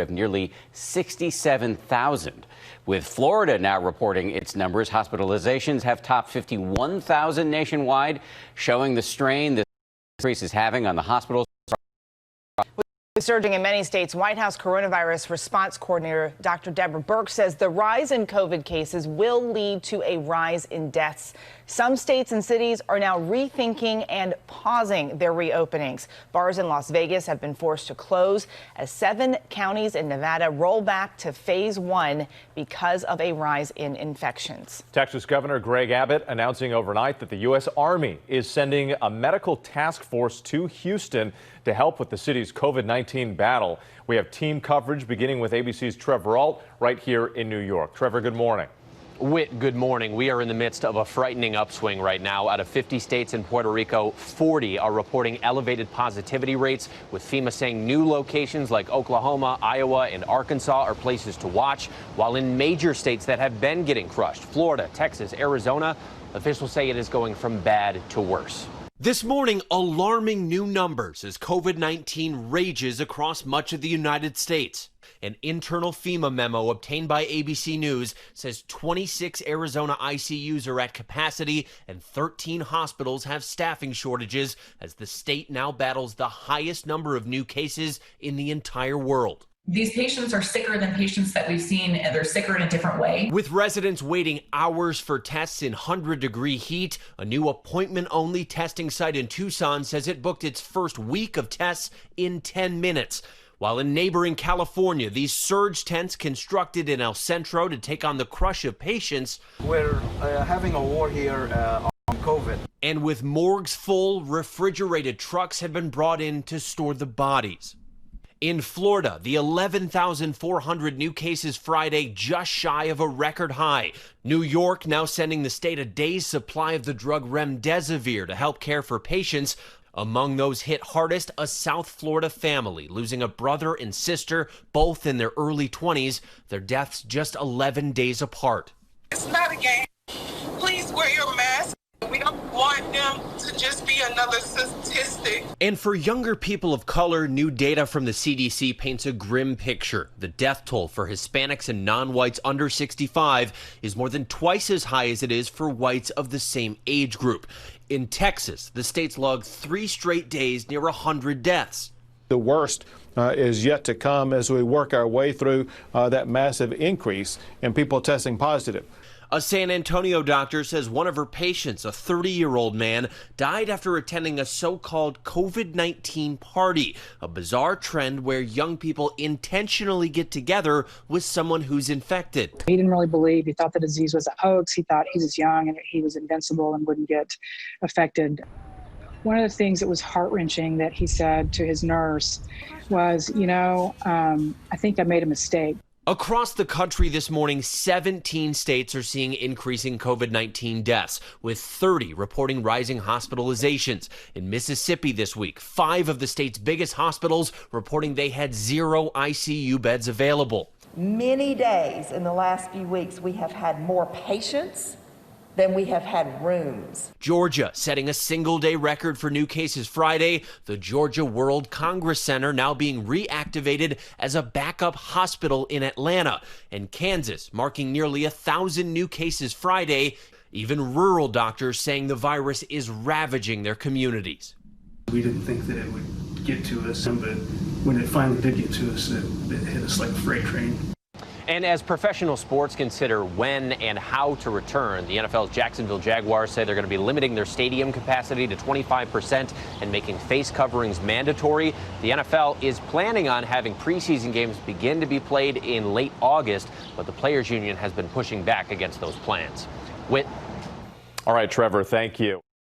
of nearly 67,000. With Florida now reporting its numbers, hospitalizations have topped 51,000 nationwide, showing the strain this increase is having on the hospitals. Surging in many states, White House coronavirus response coordinator Dr. Deborah Birx says the rise in COVID cases will lead to a rise in deaths. Some states and cities are now rethinking and pausing their reopenings. Bars in Las Vegas have been forced to close as 7 counties in Nevada roll back to phase 1 because of a rise in infections. Texas Governor Greg Abbott announcing overnight that the U.S. Army is sending a medical task force to Houston to help with the city's COVID-19 battle. We have team coverage beginning with ABC's Trevor Ault right here in New York. Trevor, good morning. Whit, good morning. We are in the midst of a frightening upswing right now. Out of 50 states in Puerto Rico, 40 are reporting elevated positivity rates, with FEMA saying new locations like Oklahoma, Iowa, and Arkansas are places to watch, while in major states that have been getting crushed, Florida, Texas, Arizona, officials say it is going from bad to worse. This morning, alarming new numbers as COVID-19 rages across much of the United States. An internal FEMA memo obtained by ABC News says 26 Arizona ICUs are at capacity and 13 hospitals have staffing shortages as the state now battles the highest number of new cases in the entire world. These patients are sicker than patients that we've seen, and they're sicker in a different way. With residents waiting hours for tests in 100-degree heat, a new appointment-only testing site in Tucson says it booked its first week of tests in 10 minutes. While in neighboring California, these surge tents constructed in El Centro to take on the crush of patients. We're having a war here on COVID. And with morgues full, refrigerated trucks have been brought in to store the bodies. In Florida, the 11,400 new cases Friday, just shy of a record high. New York now sending the state a day's supply of the drug remdesivir to help care for patients. Among those hit hardest, a South Florida family losing a brother and sister, both in their early 20s, their deaths just 11 days apart. It's not a game. Please wear your mask. We don't want them to just be another statistic. And for younger people of color, new data from the CDC paints a grim picture. The death toll for Hispanics and non-whites under 65 is more than twice as high as it is for whites of the same age group. In Texas, the state's logged 3 straight days near 100 deaths. The worst is yet to come as we work our way through that massive increase in people testing positive. A San Antonio doctor says one of her patients, a 30-year-old man, died after attending a so-called COVID-19 party, a bizarre trend where young people intentionally get together with someone who's infected. He didn't really believe. He thought the disease was a hoax. He thought he was young and he was invincible and wouldn't get affected. One of the things that was heart-wrenching that he said to his nurse was, I think I made a mistake. Across the country this morning, 17 states are seeing increasing COVID-19 deaths, with 30 reporting rising hospitalizations. In Mississippi this week, 5 of the state's biggest hospitals reporting they had 0 ICU beds available. Many days in the last few weeks, we have had more patients than we have had rooms. Georgia setting a single-day record for new cases Friday. The Georgia World Congress Center now being reactivated as a backup hospital in Atlanta. And Kansas marking nearly 1,000 new cases Friday. Even rural doctors saying the virus is ravaging their communities. We didn't think that it would get to us, but when it finally did get to us, it hit us like a freight train. And as professional sports consider when and how to return, the NFL's Jacksonville Jaguars say they're going to be limiting their stadium capacity to 25% and making face coverings mandatory. The NFL is planning on having preseason games begin to be played in late August, but the Players Union has been pushing back against those plans. Whit. All right, Trevor, thank you.